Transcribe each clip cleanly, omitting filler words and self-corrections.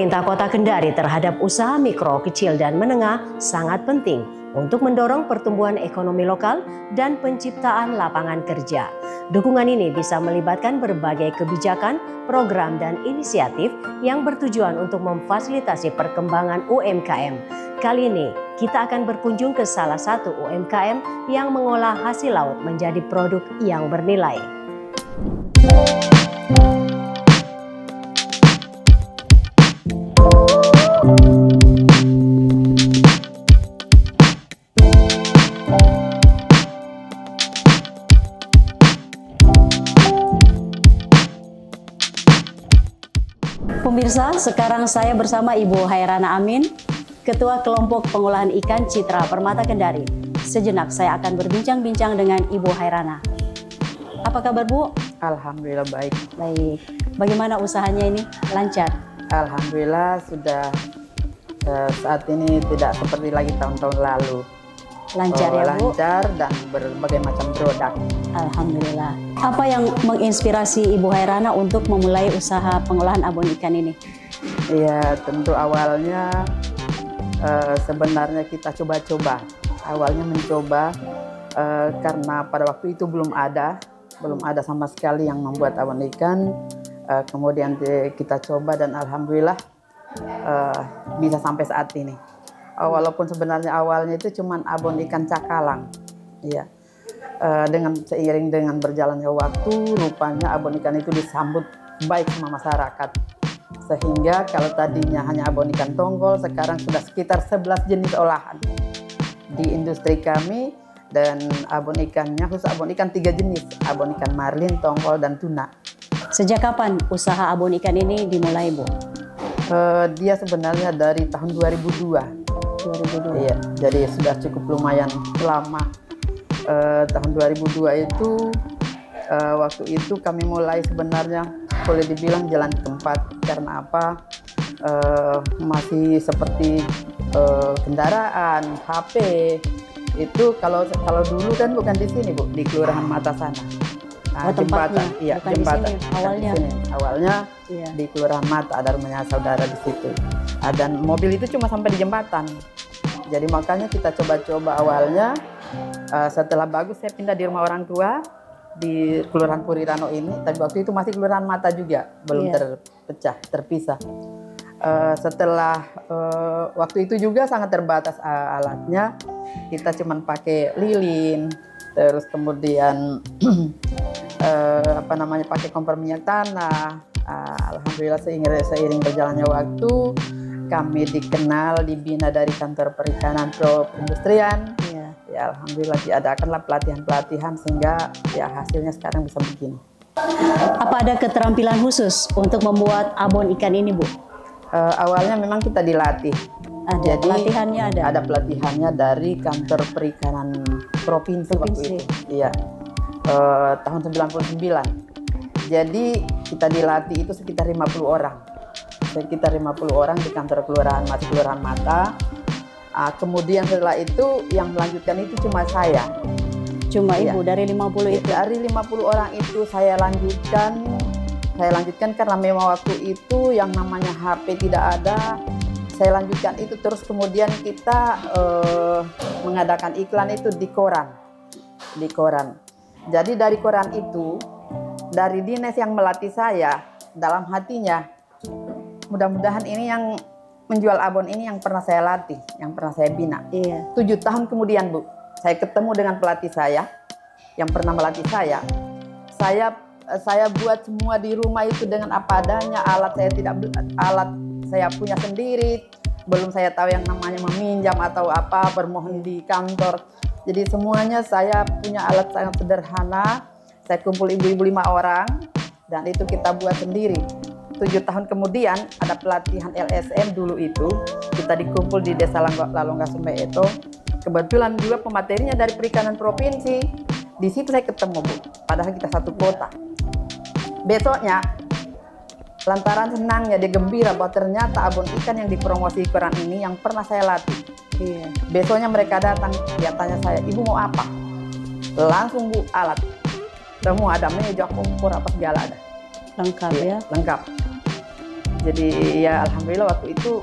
pemerintah Kota Kendari terhadap usaha mikro, kecil, dan menengah sangat penting untuk mendorong pertumbuhan ekonomi lokal dan penciptaan lapangan kerja. Dukungan ini bisa melibatkan berbagai kebijakan, program, dan inisiatif yang bertujuan untuk memfasilitasi perkembangan UMKM. Kali ini, kita akan berkunjung ke salah satu UMKM yang mengolah hasil laut menjadi produk yang bernilai. Pemirsa, sekarang saya bersama Ibu Hairana Amin, Ketua Kelompok Pengolahan Ikan Citra Permata Kendari. Sejenak saya akan berbincang-bincang dengan Ibu Hairana. Apa kabar, Bu? Alhamdulillah baik. Baik. Bagaimana usahanya ini? Lancar? Alhamdulillah sudah saat ini tidak seperti lagi tahun-tahun lalu. Lancar ya, Bu? Lancar dan berbagai macam produk. Alhamdulillah. Apa yang menginspirasi Ibu Hairana untuk memulai usaha pengolahan abon ikan ini? Ya, tentu awalnya sebenarnya kita coba-coba. Awalnya mencoba karena pada waktu itu belum ada sama sekali yang membuat abon ikan. Kemudian kita coba dan alhamdulillah bisa sampai saat ini. Walaupun sebenarnya awalnya itu cuma abon ikan cakalang, ya. Seiring dengan berjalannya waktu, rupanya abon ikan itu disambut baik sama masyarakat. Sehingga kalau tadinya hanya abon ikan tongkol, sekarang sudah sekitar 11 jenis olahan di industri kami. Dan abon ikannya khusus abon ikan 3 jenis, abon ikan marlin, tongkol, dan tuna. Sejak kapan usaha abon ikan ini dimulai, Bu? Dia sebenarnya dari tahun 2002. Iya, jadi sudah cukup lumayan lama. Tahun 2002 itu waktu itu kami mulai sebenarnya boleh dibilang jalan tempat. Karena apa? Masih seperti kendaraan, HP. Itu kalau dulu kan bukan di sini, Bu, di Kelurahan Mata sana. Nah, tempatnya, iya, bukan jembatan. di sini, awalnya. Awalnya iya. Di Kelurahan Mata, ada rumahnya saudara di situ. Dan mobil itu cuma sampai di jembatan. Jadi makanya kita coba-coba awalnya. Setelah bagus saya pindah di rumah orang tua di Kelurahan Purirano ini. Tapi waktu itu masih Kelurahan Mata juga, belum terpisah. Setelah waktu itu juga sangat terbatas alatnya. Kita cuma pakai lilin, terus kemudian pakai kompor minyak tanah. Alhamdulillah seiring berjalannya waktu kami dikenal, dibina dari kantor perikanan pro perindustrian. Ya alhamdulillah diadakanlah pelatihan-pelatihan sehingga ya hasilnya sekarang bisa begini. Apa ada keterampilan khusus untuk membuat abon ikan ini, Bu? Awalnya memang kita dilatih. Jadi pelatihannya ada? Ada pelatihannya dari kantor perikanan provinsi. Waktu itu. Iya. Tahun 99. Jadi kita dilatih itu sekitar 50 orang. Sekitar 50 orang di kantor Kelurahan Mata. Kemudian setelah itu yang melanjutkan itu cuma saya. Cuma Ibu dari 50 itu? Dari 50 orang itu saya lanjutkan karena memang waktu itu yang namanya HP tidak ada. Saya lanjutkan itu terus kemudian kita mengadakan iklan itu di koran. Jadi dari koran itu, dari dinas yang melatih saya, dalam hatinya mudah-mudahan ini yang menjual abon ini yang pernah saya latih, yang pernah saya bina. 7 tahun kemudian, Bu, saya ketemu dengan pelatih saya yang pernah melatih saya. Saya buat semua di rumah itu dengan apa adanya. Alat saya punya sendiri. Belum saya tahu yang namanya meminjam atau apa, bermohon di kantor. Jadi semuanya saya punya alat sangat sederhana. Saya kumpul ibu-ibu 5 orang dan itu kita buat sendiri. 7 tahun kemudian ada pelatihan LSM dulu itu, kita dikumpul di Desa Lalongga Sumbe itu. Kebetulan juga pematerinya dari perikanan provinsi. Di situ saya ketemu, Bu, padahal kita satu kota. Besoknya, lantaran senangnya dia gembira bahwa ternyata abon ikan yang dipromosi koran ini yang pernah saya latih. Besoknya mereka datang, dia tanya saya, "Ibu mau apa?" Langsung, Bu, alat. Semua ada, meja, kompor, apa segala ada. Lengkap ya? Lengkap. Jadi ya alhamdulillah waktu itu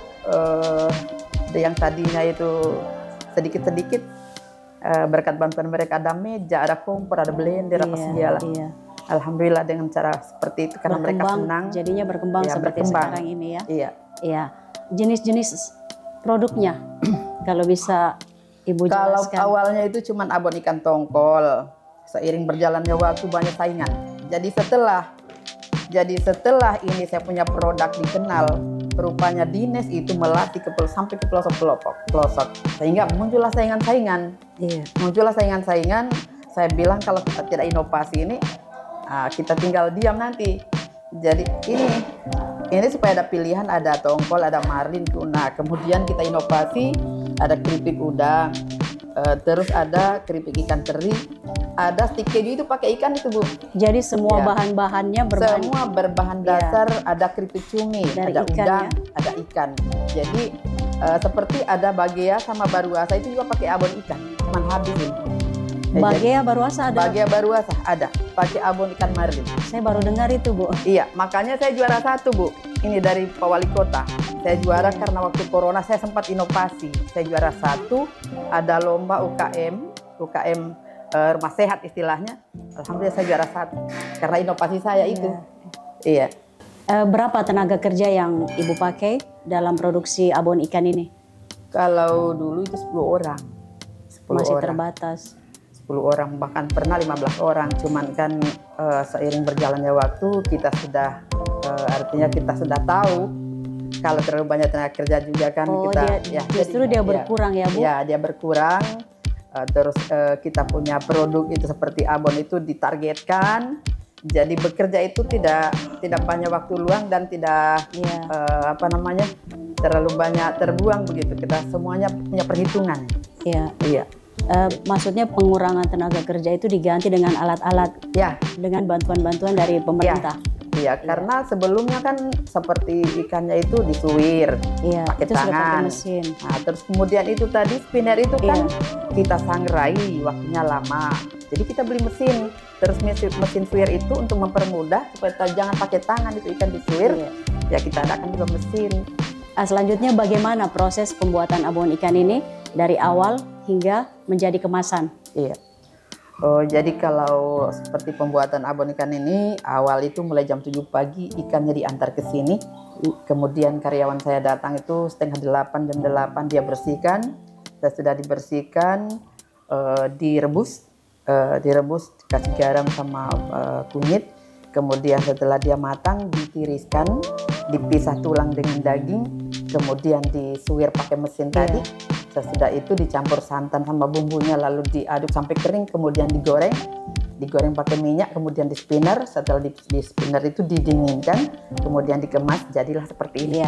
yang tadinya itu sedikit-sedikit berkat bantuan mereka, ada meja, ada kompor, ada blender, apa segala. Iya. Alhamdulillah dengan cara seperti itu karena mereka senang. Jadinya berkembang ya, seperti sekarang ini ya. Iya. Iya. Jenis-jenis produknya kalau bisa Ibu jelaskan. Kalau awalnya itu cuma abon ikan tongkol. Seiring berjalannya waktu banyak saingan. Jadi setelah ini saya punya produk dikenal, rupanya dinas itu melatih sampai ke pelosok, sehingga muncullah saingan-saingan. Iya. Muncullah saingan-saingan. Saya bilang kalau kita tidak inovasi ini, kita tinggal diam nanti. Jadi ini supaya ada pilihan, ada tongkol, ada marlin, tuna. Kemudian kita inovasi, ada keripik udang, terus ada keripik ikan teri, ada stik keju itu pakai ikan itu, Bu. Jadi semua bahan-bahannya berbahan dasar, ada keripik cumi, ada udang, ada ikan. Jadi seperti ada bagea sama baruasa itu juga pakai abon ikan, cuman habis ini. Bagea baruasa ada? Bagea baruasa ada, pakai abon ikan marlin. Saya baru dengar itu, Bu. Iya, makanya saya juara 1, Bu. Ini dari Pak Wali Kota. Saya juara karena waktu corona saya sempat inovasi. Saya juara 1, ada lomba UKM rumah sehat istilahnya. Alhamdulillah saya juara 1 karena inovasi saya itu. Iya. Berapa tenaga kerja yang Ibu pakai dalam produksi abon ikan ini? Kalau dulu itu 10 orang. 10 Masih orang. Terbatas. 10 orang, bahkan pernah 15 orang. Cuman kan seiring berjalannya waktu kita sudah artinya kita sudah tahu kalau terlalu banyak tenaga kerja juga kan justru dia berkurang ya, Bu? Ya, dia berkurang. Terus kita punya produk itu seperti abon itu ditargetkan. Jadi bekerja itu tidak banyak waktu luang dan tidak terlalu banyak terbuang begitu. Kita semuanya punya perhitungan. Iya. Iya. Maksudnya pengurangan tenaga kerja itu diganti dengan alat-alat, dengan bantuan-bantuan dari pemerintah. Iya, karena sebelumnya kan seperti ikannya itu disuir, pakai tangan. Mesin. Nah, terus kemudian itu tadi spinner itu kan kita sangrai, waktunya lama. Jadi kita beli mesin, terus mesin suir itu untuk mempermudah supaya jangan pakai tangan itu ikan disuir. Ya kita adakan juga mesin. Selanjutnya bagaimana proses pembuatan abon ikan ini dari awal hingga menjadi kemasan? Iya. Jadi kalau seperti pembuatan abon ikan ini, awal itu mulai jam 7 pagi ikannya diantar ke sini. Kemudian karyawan saya datang itu setengah 8, jam 8 dia bersihkan. Saya sudah dibersihkan, direbus, kasih garam sama kunyit. Kemudian setelah dia matang ditiriskan, dipisah tulang dengan daging, kemudian disuir pakai mesin tadi. Sesudah itu dicampur santan sama bumbunya, lalu diaduk sampai kering, kemudian digoreng pakai minyak, kemudian di spinner. Setelah di spinner itu didinginkan, kemudian dikemas, jadilah seperti ini.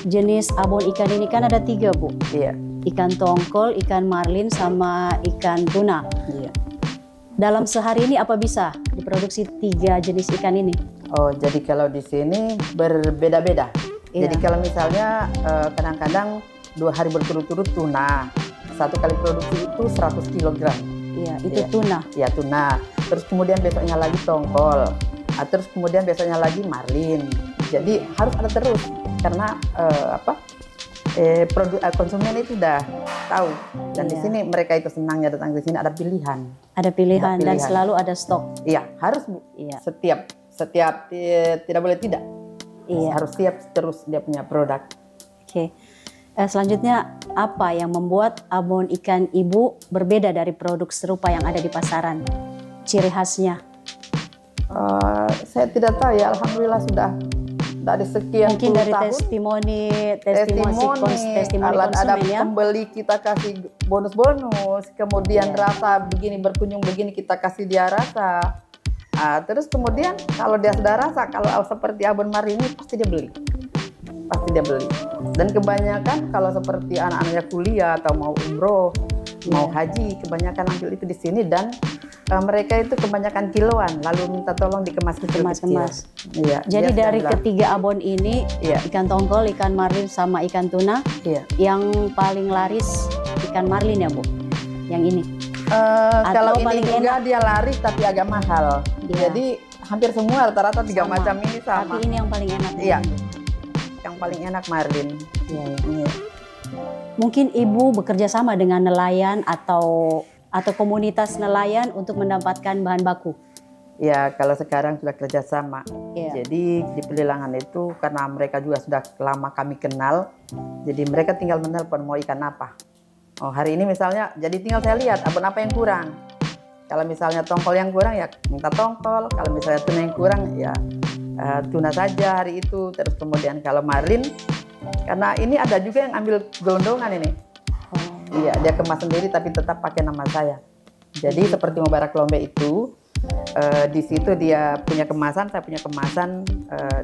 Jenis abon ikan ini kan ada 3, Bu. Iya. Ikan tongkol, ikan marlin, sama ikan tuna. Iya. Dalam sehari ini apa bisa diproduksi 3 jenis ikan ini? Jadi kalau di sini berbeda-beda. Jadi kalau misalnya kadang-kadang 2 hari berturut-turut tuna, 1 kali produksi itu 100 kg. Iya, itu tuna. Iya, tuna. Terus kemudian besoknya lagi tongkol. Terus kemudian besoknya lagi marlin. Jadi harus ada terus karena konsumen itu sudah tahu. Dan di sini mereka itu senangnya datang ke sini, ada pilihan. Ada pilihan dan selalu ada stok. Iya, harus, Bu. Iya. Setiap tidak boleh tidak. Iya. Harus siap terus dia punya produk. Oke. Selanjutnya, apa yang membuat abon ikan Ibu berbeda dari produk serupa yang ada di pasaran? Ciri khasnya? Saya tidak tahu ya, alhamdulillah sudah dari sekian mungkin dari tahun. testimoni konsumen ada ya. Pembeli kita kasih bonus-bonus, kemudian rasa begini, berkunjung begini kita kasih dia rasa. Terus kemudian kalau dia sudah rasa, kalau seperti abon marlin ini pasti dia beli. Dan kebanyakan kalau seperti anak-anaknya kuliah atau mau umroh, mau haji, kebanyakan ambil itu di sini. Dan mereka itu kebanyakan kiloan, lalu minta tolong dikemas kecil-kecil. Iya. Jadi dari ketiga abon ini, ikan tongkol, ikan marlin, sama ikan tuna, yang paling laris ikan marlin ya, Bu? Yang ini? Kalau ini juga dia laris tapi agak mahal. Jadi hampir semua rata-rata 3 macam ini sama. Tapi ini yang paling enak. Iya. Yang paling enak marlin. Iya, iya. Mungkin Ibu bekerja sama dengan nelayan atau komunitas nelayan untuk mendapatkan bahan baku. Ya, kalau sekarang sudah kerjasama. Iya. Jadi di Pelilangan itu karena mereka juga sudah lama kami kenal, jadi mereka tinggal menelpon mau ikan apa. Oh, hari ini misalnya, jadi tinggal saya lihat abon apa yang kurang. Kalau misalnya tongkol yang kurang ya minta tongkol, kalau misalnya tuna yang kurang ya tuna saja hari itu. Terus kemudian kalau marlin, karena ini ada juga yang ambil gelondongan ini. Iya, dia kemas sendiri tapi tetap pakai nama saya. Jadi seperti Mubarak Lombe itu, di situ dia punya kemasan, saya punya kemasan,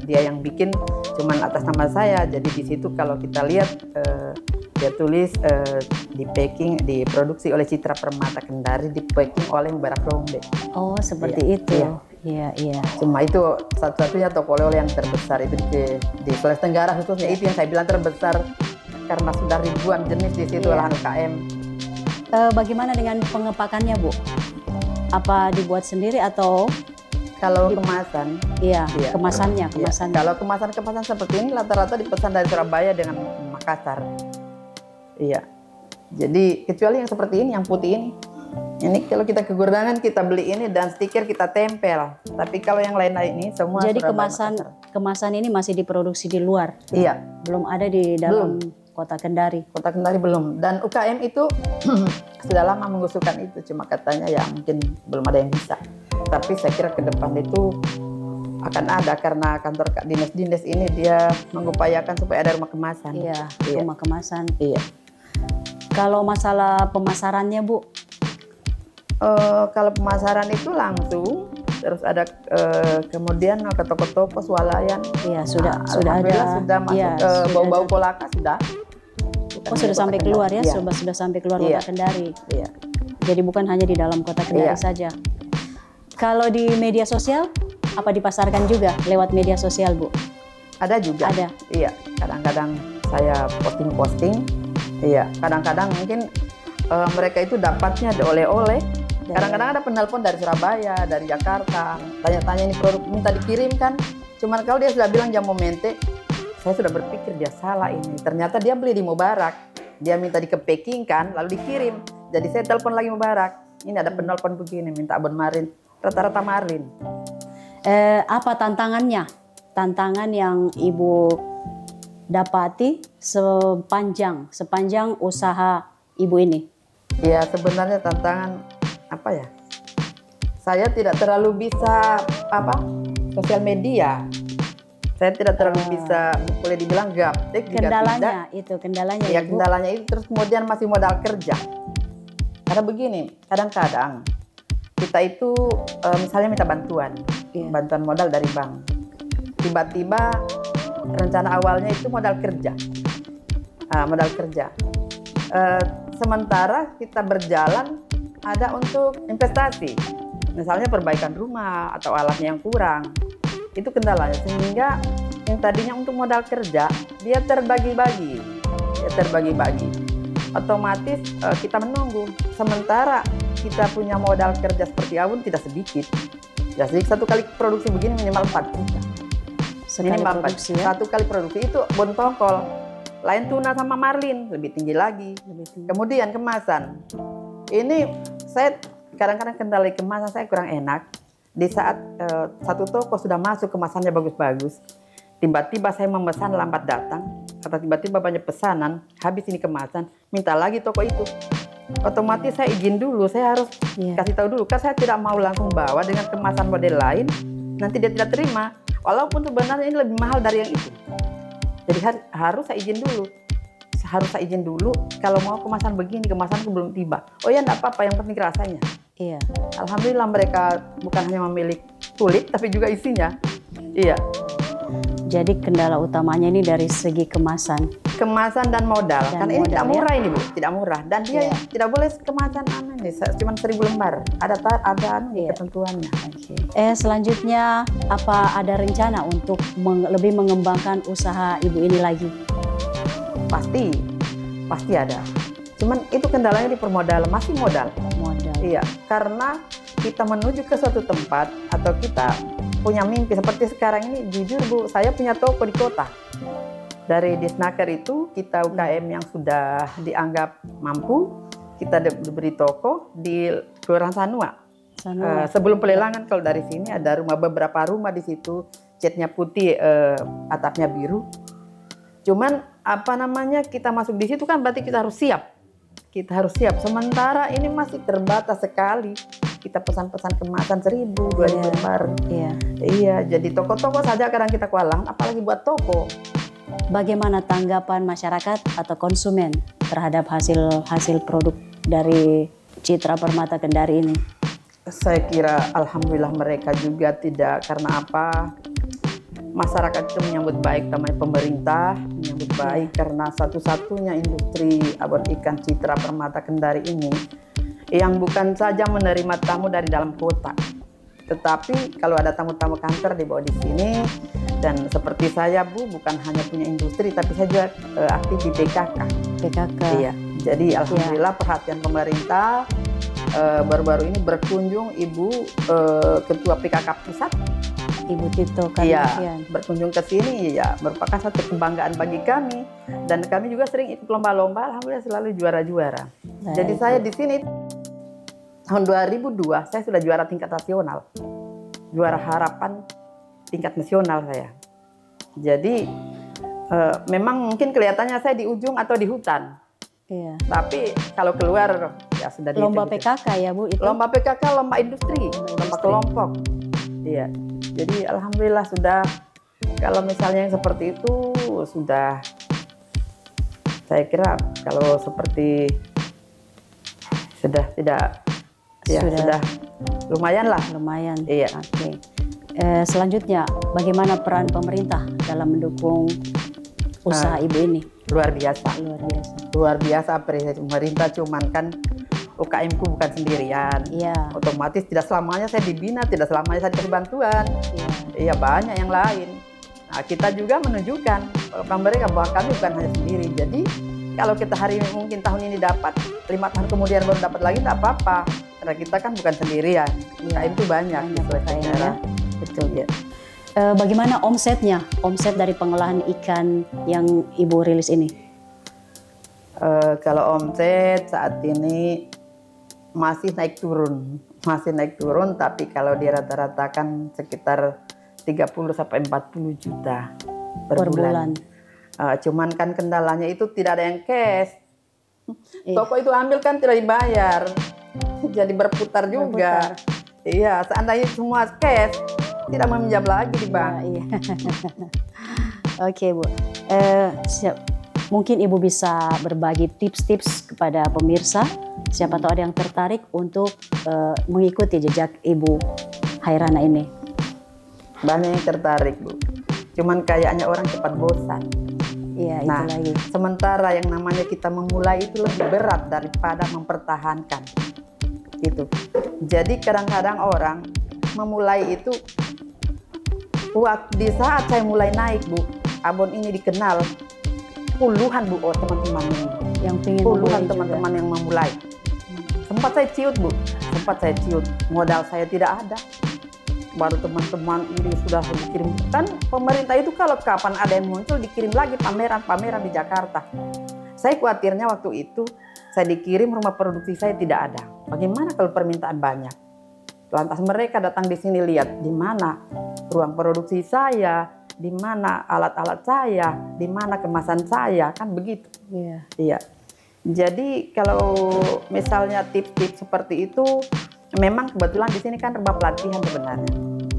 dia yang bikin cuman atas nama saya. Jadi di situ kalau kita lihat dia tulis di packing, diproduksi oleh Citra Permata Kendari, di packing oleh Mubarak Lombe. Oh, seperti itu. Iya, iya. Cuma itu satu-satunya toko oleh-oleh yang terbesar itu di Sulawesi Tenggara khususnya. Itu yang saya bilang terbesar karena sudah ribuan jenis di situ olahan UKM. Bagaimana dengan pengepakannya, Bu? Apa dibuat sendiri atau? Kalau kemasan? Iya, kemasannya. Iya. Kalau kemasan seperti ini rata-rata dipesan dari Surabaya dengan Makassar. Iya. Jadi kecuali yang seperti ini, yang putih ini. Ini kalau kita ke Gurdangan kita beli ini dan stiker kita tempel. Tapi kalau yang lain-lain ini semua jadi Surabaya, kemasan ini masih diproduksi di luar. Iya. Belum ada di dalam Kota Kendari. Kota Kendari belum. Dan UKM itu sudah lama mengusulkan itu. Cuma katanya ya mungkin belum ada yang bisa. Tapi saya kira ke depan itu akan ada karena kantor dinas-dinas ini dia mengupayakan supaya ada rumah kemasan. Iya, rumah kemasan. Iya. Kalau masalah pemasarannya, Bu? Kalau pemasaran itu langsung, terus ada kemudian ke toko-toko swalayan. Iya, sudah ada. Sudah masuk bau-bau kolaka sudah. Oh, sudah sampai keluar ya? Sudah sampai keluar Kota Kendari. Iya. Jadi bukan hanya di dalam Kota Kendari saja. Kalau di media sosial, apa dipasarkan juga lewat media sosial, Bu? Ada juga. Ada. Iya, kadang-kadang saya posting. Iya, kadang-kadang mungkin mereka itu dapatnya ada oleh-oleh. Kadang-kadang ada penelpon dari Surabaya, dari Jakarta, tanya-tanya ini produk minta dikirimkan. Cuman kalau dia sudah bilang jam momente, saya sudah berpikir dia salah ini. Ternyata dia beli di Mubarak, dia minta dikepackingkan lalu dikirim. Jadi saya telepon lagi Mubarak, ini ada penelpon begini, minta abon marlin, rata-rata marlin. Apa tantangannya? Tantangan yang Ibu dapati sepanjang usaha Ibu ini? Ya sebenarnya tantangan apa ya? Saya tidak terlalu bisa sosial media. Saya tidak terlalu bisa, boleh dibilang gaptek. Kendalanya itu, Ya kendalanya itu, terus kemudian masih modal kerja. Karena begini, kadang-kadang kita itu misalnya minta bantuan modal dari bank. Tiba-tiba rencana awalnya itu modal kerja. Sementara kita berjalan ada untuk investasi, misalnya perbaikan rumah atau alatnya yang kurang, itu kendalanya. Sehingga yang tadinya untuk modal kerja dia terbagi-bagi, otomatis kita menunggu. Sementara kita punya modal kerja seperti Abun tidak sedikit. Jadi satu kali produksi begini minimal 4 juta. Satu kali produksi itu bon tongkol. Lain tuna sama marlin lebih tinggi lagi. Kemudian kemasan. Ini saya kadang-kadang kendala kemasan saya kurang enak. Di saat satu toko sudah masuk kemasannya bagus-bagus, tiba-tiba saya memesan lambat datang, atau tiba-tiba banyak pesanan, habis ini kemasan, minta lagi toko itu. Otomatis saya izin dulu, saya harus kasih tahu dulu, karena saya tidak mau langsung bawa dengan kemasan model lain, nanti dia tidak terima. Walaupun sebenarnya ini lebih mahal dari yang itu. Jadi harus saya izin dulu. Kalau mau kemasan begini, kemasanku belum tiba. Oh ya, enggak apa-apa, yang penting rasanya. Iya. Alhamdulillah mereka bukan hanya memilih kulit, tapi juga isinya. Iya. Jadi kendala utamanya ini dari segi kemasan. Kemasan dan modal. Karena ini tidak murah ini, Bu. Tidak murah. Dan dia tidak boleh kemasan ini, cuma 1000 lembar. Ada ketentuannya. Selanjutnya, apa ada rencana untuk lebih mengembangkan usaha Ibu ini lagi? Pasti ada. Cuman itu kendalanya di permodalan, masih modal. Modal. Iya, karena kita menuju ke suatu tempat atau kita punya mimpi seperti sekarang ini. Jujur Bu, saya punya toko di kota. Dari Disnaker itu kita UKM yang sudah dianggap mampu, kita diberi toko di Kelurahan Sanua. Sebelum pelelangan, kalau dari sini ada beberapa rumah di situ, catnya putih, atapnya biru. Cuman apa namanya, kita masuk di situ kan berarti kita harus siap. Kita harus siap. Sementara ini masih terbatas sekali. Kita pesan-pesan kemasan 1000, 2000 lembar. Iya, jadi toko-toko saja kadang kita kewalahan, apalagi buat toko. Bagaimana tanggapan masyarakat atau konsumen terhadap hasil produk dari Citra Permata Kendari ini? Saya kira alhamdulillah mereka juga tidak, karena apa? Masyarakat itu menyambut baik, namanya pemerintah menyambut baik karena satu-satunya industri abon ikan Citra Permata Kendari ini yang bukan saja menerima tamu dari dalam kota, tetapi kalau ada tamu-tamu kantor dibawa di sini. Dan seperti saya Bu, bukan hanya punya industri, tapi saya juga aktif di PKK. Iya, jadi alhamdulillah perhatian pemerintah. Baru-baru ini berkunjung Ibu Ketua PKK Pusat, Ibu Tito Karnavian. Berkunjung ke sini ya merupakan satu kebanggaan bagi kami, dan kami juga sering ikut lomba-lomba, alhamdulillah selalu juara-juara. Jadi saya di sini tahun 2002 saya sudah juara tingkat nasional, juara harapan tingkat nasional saya. Jadi memang mungkin kelihatannya saya di ujung atau di hutan. Iya. Tapi kalau keluar ya sudah lomba PKK ya Bu itu. Lomba PKK, lomba industri, lomba kelompok. Iya. Jadi alhamdulillah sudah, kalau misalnya yang seperti itu sudah, saya kira kalau seperti sudah tidak ya sudah lumayan lah. Lumayan. Iya. Oke. Selanjutnya, bagaimana peran pemerintah dalam mendukung usaha Ibu ini? Luar biasa. Luar biasa pemerintah, cuman kan UKM-ku bukan sendirian. Iya. Otomatis tidak selamanya saya dibina, tidak selamanya saya diberi bantuan. Iya, banyak yang lain. Nah, kita juga menunjukkan mereka bahwa kami bukan hanya sendiri. Jadi kalau kita hari ini mungkin tahun ini dapat, 5 tahun kemudian baru dapat lagi, tidak apa-apa. Karena kita kan bukan sendirian. UKM itu banyak. Betul ya. Bagaimana omsetnya? Omset dari pengolahan ikan yang Ibu rilis ini? Kalau omset saat ini masih naik turun, tapi kalau dirata-ratakan sekitar 30 sampai 40 juta per bulan. Cuman kan kendalanya itu tidak ada yang cash. Toko itu ambil kan tidak dibayar, jadi berputar juga. Iya, seandainya semua cash, tidak meminjam lagi di bank. Iya. Oke Bu, mungkin Ibu bisa berbagi tips-tips kepada pemirsa, siapa tahu ada yang tertarik untuk mengikuti jejak Ibu Hairana ini. Banyak yang tertarik Bu, cuman kayaknya orang cepat bosan. Iya, itu lagi. Sementara yang namanya kita memulai itu lebih berat daripada mempertahankan. Itu. Jadi kadang-kadang orang memulai itu, di saat saya mulai naik Bu, abon ini dikenal puluhan Bu, teman-teman ini. Yang pengen puluhan teman-teman yang memulai. Sempat saya ciut Bu, modal saya tidak ada. Baru teman-teman ini sudah dikirim. Kan pemerintah itu kalau kapan ada yang muncul dikirim lagi pameran di Jakarta. Saya khawatirnya waktu itu saya dikirim, rumah produksi saya tidak ada. Bagaimana kalau permintaan banyak? Lantas mereka datang di sini lihat di mana ruang produksi saya, di mana alat-alat saya, di mana kemasan saya, kan begitu. Iya. Jadi kalau misalnya tips-tips seperti itu, memang kebetulan di sini kan rumah pelatihan sebenarnya.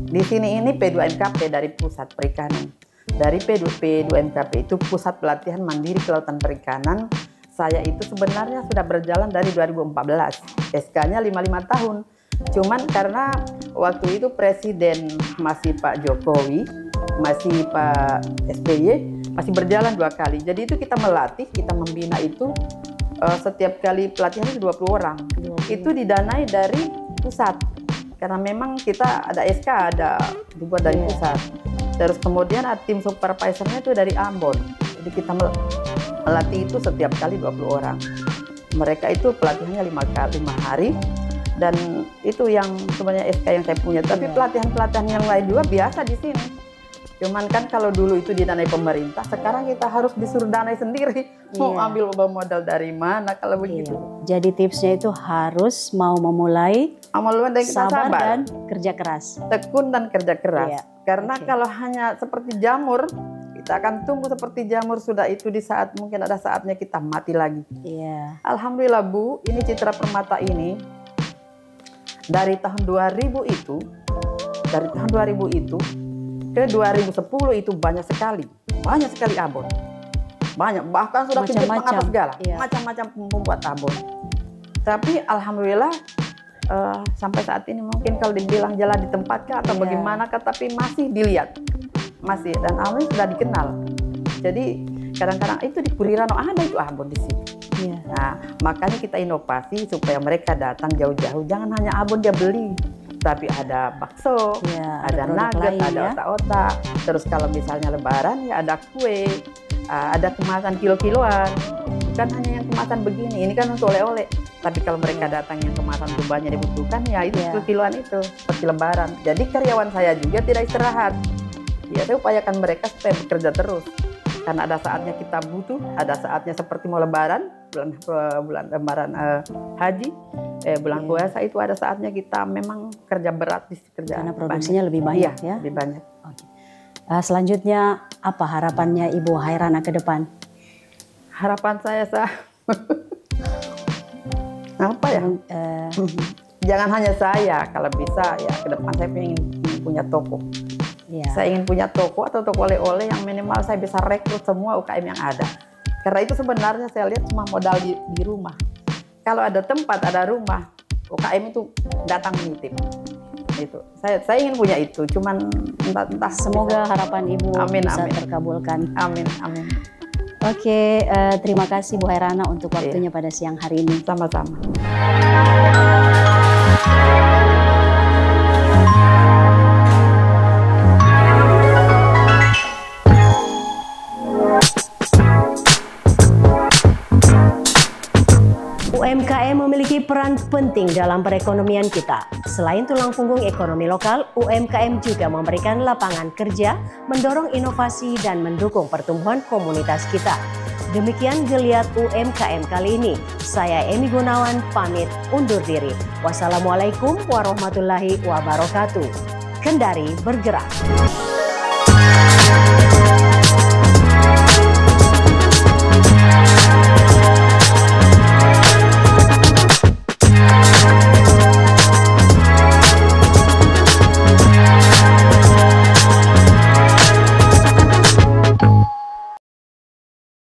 Di sini ini P2MKP dari Pusat Perikanan. Dari P2MKP itu Pusat Pelatihan Mandiri Kelautan Perikanan. Saya itu sebenarnya sudah berjalan dari 2014. SK-nya 55 tahun. Cuman karena waktu itu Presiden masih Pak Jokowi, masih Pak SBY, masih berjalan 2 kali. Jadi itu kita melatih, kita membina itu setiap kali pelatihan itu 20 orang. Itu didanai dari pusat. Karena memang kita ada SK, ada dibuat dari pusat. Terus kemudian tim supervisornya itu dari Ambon. Jadi kita melatih itu setiap kali 20 orang. Mereka itu pelatihannya 5 hari. Dan itu yang sebenarnya SK yang saya punya. Tapi pelatihan-pelatihan yang lain juga biasa di sini. Cuman kan kalau dulu itu didanai pemerintah, sekarang kita harus disuruh danai sendiri. Mau ambil modal dari mana kalau begitu. Jadi tipsnya itu harus mau memulai, sabar dan kerja keras. Tekun dan kerja keras. Karena kalau hanya seperti jamur, kita akan tumbuh seperti jamur, sudah itu di saat mungkin ada saatnya kita mati lagi. Alhamdulillah Bu, ini Citra Permata ini dari tahun 2000 itu, ke 2010 itu banyak sekali abon, bahkan sudah pinjam pengatas segala, macam-macam membuat abon. Tapi alhamdulillah sampai saat ini mungkin kalau dibilang jalan di tempat kah atau bagaimana kah, tapi masih dilihat, masih, dan alhamdulillah sudah dikenal. Jadi kadang-kadang itu di Pulirano ada itu abon di sini. Nah makanya kita inovasi supaya mereka datang jauh-jauh, jangan hanya abon dia beli. Tapi ada bakso, ada nugget, ada otak-otak. Terus kalau misalnya lebaran ya ada kue, ada kemasan kilo-kiloan. Bukan hanya yang kemasan begini, ini kan untuk oleh-oleh. Tapi kalau mereka datang yang kemasan itu banyak dibutuhkan, ya itu kilo-kiloan itu, seperti lebaran. Jadi karyawan saya juga tidak istirahat. Ya saya upayakan mereka supaya bekerja terus. Karena ada saatnya kita butuh, ada saatnya seperti mau lebaran, bulan lebaran haji, bulan puasa itu ada saatnya kita memang kerja berat di kerjaan. Karena produksinya lebih banyak ya? Lebih banyak. Selanjutnya apa harapannya Ibu Hairana ke depan? Harapan saya apa ya? Jangan hanya saya, kalau bisa ya ke depan saya ingin punya toko. Saya ingin punya toko atau toko oleh-oleh yang minimal saya bisa rekrut semua UKM yang ada. Karena itu sebenarnya saya lihat cuma modal di rumah. Kalau ada tempat, ada rumah, UKM itu datang menitip. Itu. Saya ingin punya itu, cuman entah. Semoga harapan Ibu bisa terkabulkan. Amin. Oke, terima kasih Bu Hairana untuk waktunya pada siang hari ini. Sama-sama. UMKM memiliki peran penting dalam perekonomian kita. Selain tulang punggung ekonomi lokal, UMKM juga memberikan lapangan kerja, mendorong inovasi, dan mendukung pertumbuhan komunitas kita. Demikian geliat UMKM kali ini. Saya Emi Gunawan pamit undur diri. Wassalamualaikum warahmatullahi wabarakatuh. Kendari bergerak.